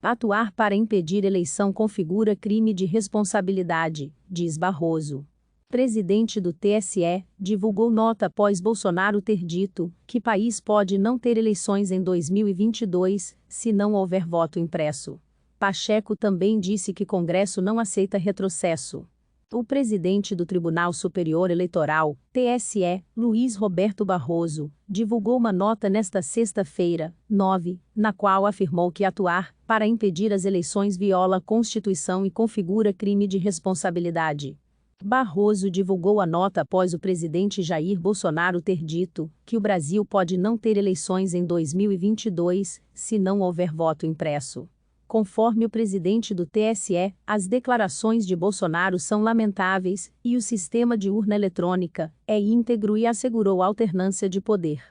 Atuar para impedir eleição configura crime de responsabilidade, diz Barroso. Presidente do TSE, divulgou nota após Bolsonaro ter dito que país pode não ter eleições em 2022, se não houver voto impresso. Pacheco também disse que Congresso não aceita retrocesso. O presidente do Tribunal Superior Eleitoral, TSE, Luiz Roberto Barroso, divulgou uma nota nesta sexta-feira, 9, na qual afirmou que atuar para impedir as eleições viola a Constituição e configura crime de responsabilidade. Barroso divulgou a nota após o presidente Jair Bolsonaro ter dito que o Brasil pode não ter eleições em 2022, se não houver voto impresso. Conforme o presidente do TSE, as declarações de Bolsonaro são lamentáveis e o sistema de urna eletrônica é íntegro e assegurou alternância de poder.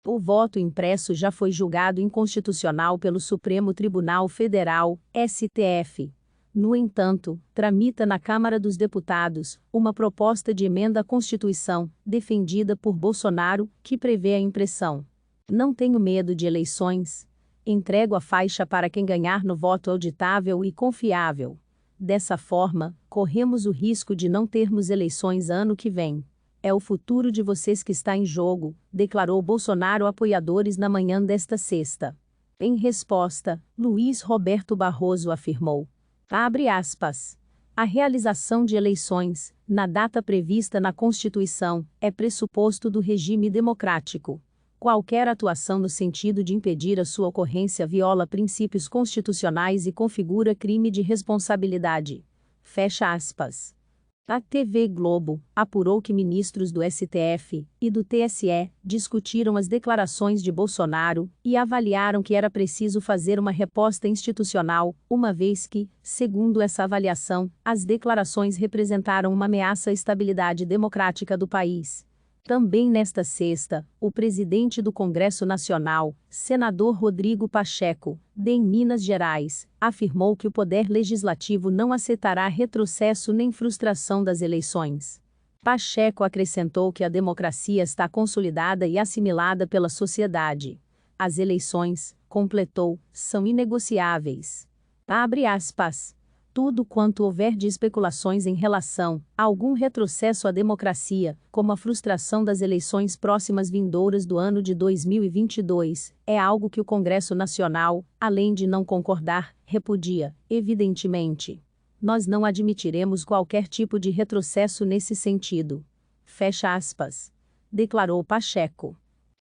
O voto impresso já foi julgado inconstitucional pelo Supremo Tribunal Federal, STF. No entanto, tramita na Câmara dos Deputados uma proposta de emenda à Constituição, defendida por Bolsonaro, que prevê a impressão. Não tenho medo de eleições. Entrego a faixa para quem ganhar no voto auditável e confiável. Dessa forma, corremos o risco de não termos eleições ano que vem. É o futuro de vocês que está em jogo, declarou Bolsonaro a apoiadores na manhã desta sexta. Em resposta, Luiz Roberto Barroso afirmou: abre aspas. A realização de eleições, na data prevista na Constituição, é pressuposto do regime democrático. Qualquer atuação no sentido de impedir a sua ocorrência viola princípios constitucionais e configura crime de responsabilidade. Fecha aspas. A TV Globo apurou que ministros do STF e do TSE discutiram as declarações de Bolsonaro e avaliaram que era preciso fazer uma resposta institucional, uma vez que, segundo essa avaliação, as declarações representaram uma ameaça à estabilidade democrática do país. Também nesta sexta, o presidente do Congresso Nacional, senador Rodrigo Pacheco, de Minas Gerais, afirmou que o Poder Legislativo não aceitará retrocesso nem frustração das eleições. Pacheco acrescentou que a democracia está consolidada e assimilada pela sociedade. As eleições, completou, são inegociáveis. Abre aspas. Tudo quanto houver de especulações em relação a algum retrocesso à democracia, como a frustração das eleições próximas vindouras do ano de 2022, é algo que o Congresso Nacional, além de não concordar, repudia, evidentemente. Nós não admitiremos qualquer tipo de retrocesso nesse sentido. Fecha aspas. Declarou Pacheco.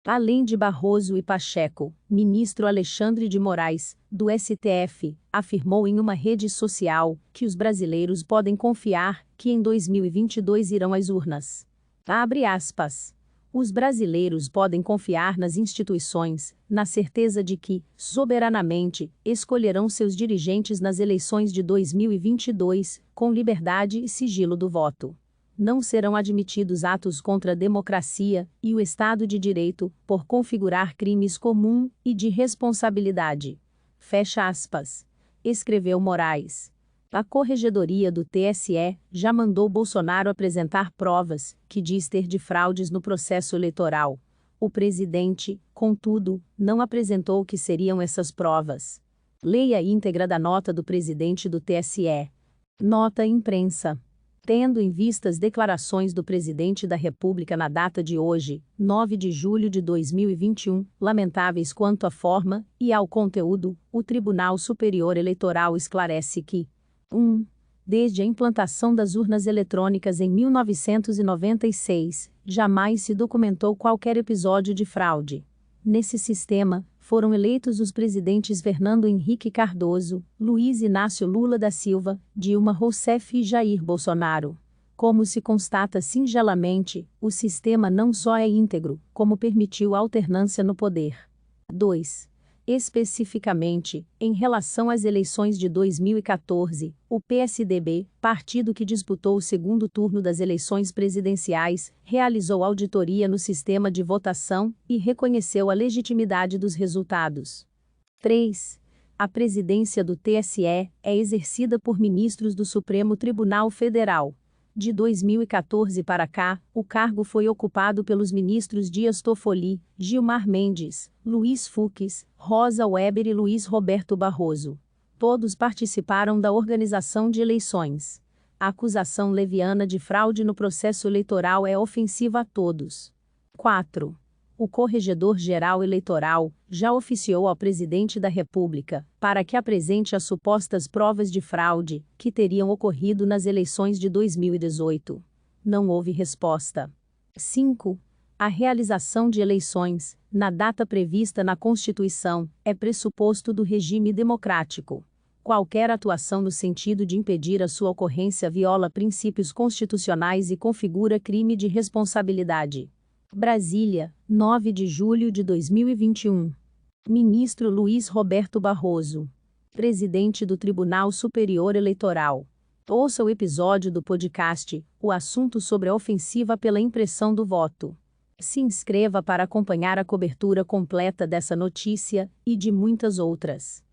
Além de Barroso e Pacheco, ministro Alexandre de Moraes, do STF, afirmou em uma rede social que os brasileiros podem confiar que em 2022 irão às urnas. Abre aspas. Os brasileiros podem confiar nas instituições, na certeza de que, soberanamente, escolherão seus dirigentes nas eleições de 2022, com liberdade e sigilo do voto. Não serão admitidos atos contra a democracia e o Estado de Direito, por configurar crimes comum e de responsabilidade. Fecha aspas. Escreveu Moraes. A Corregedoria do TSE já mandou Bolsonaro apresentar provas que diz ter de fraudes no processo eleitoral. O presidente, contudo, não apresentou o que seriam essas provas. Leia a íntegra da nota do presidente do TSE. Nota imprensa. Tendo em vista as declarações do presidente da República na data de hoje, 9 de julho de 2021, lamentáveis quanto à forma e ao conteúdo, o Tribunal Superior Eleitoral esclarece que 1. Desde a implantação das urnas eletrônicas em 1996, jamais se documentou qualquer episódio de fraude. Nesse sistema, foram eleitos os presidentes Fernando Henrique Cardoso, Luiz Inácio Lula da Silva, Dilma Rousseff e Jair Bolsonaro. Como se constata singelamente, o sistema não só é íntegro, como permitiu alternância no poder. 2. Especificamente, em relação às eleições de 2014, o PSDB, partido que disputou o segundo turno das eleições presidenciais, realizou auditoria no sistema de votação e reconheceu a legitimidade dos resultados. 3. A presidência do TSE é exercida por ministros do Supremo Tribunal Federal. De 2014 para cá, o cargo foi ocupado pelos ministros Dias Toffoli, Gilmar Mendes, Luiz Fux, Rosa Weber e Luiz Roberto Barroso. Todos participaram da organização de eleições. A acusação leviana de fraude no processo eleitoral é ofensiva a todos. 4. O Corregedor-Geral Eleitoral já oficiou ao Presidente da República para que apresente as supostas provas de fraude que teriam ocorrido nas eleições de 2018. Não houve resposta. 5. A realização de eleições, na data prevista na Constituição, é pressuposto do regime democrático. Qualquer atuação no sentido de impedir a sua ocorrência viola princípios constitucionais e configura crime de responsabilidade. Brasília, 9 de julho de 2021. Ministro Luiz Roberto Barroso. Presidente do Tribunal Superior Eleitoral. Ouça o episódio do podcast, o assunto sobre a ofensiva pela impressão do voto. Se inscreva para acompanhar a cobertura completa dessa notícia, e de muitas outras.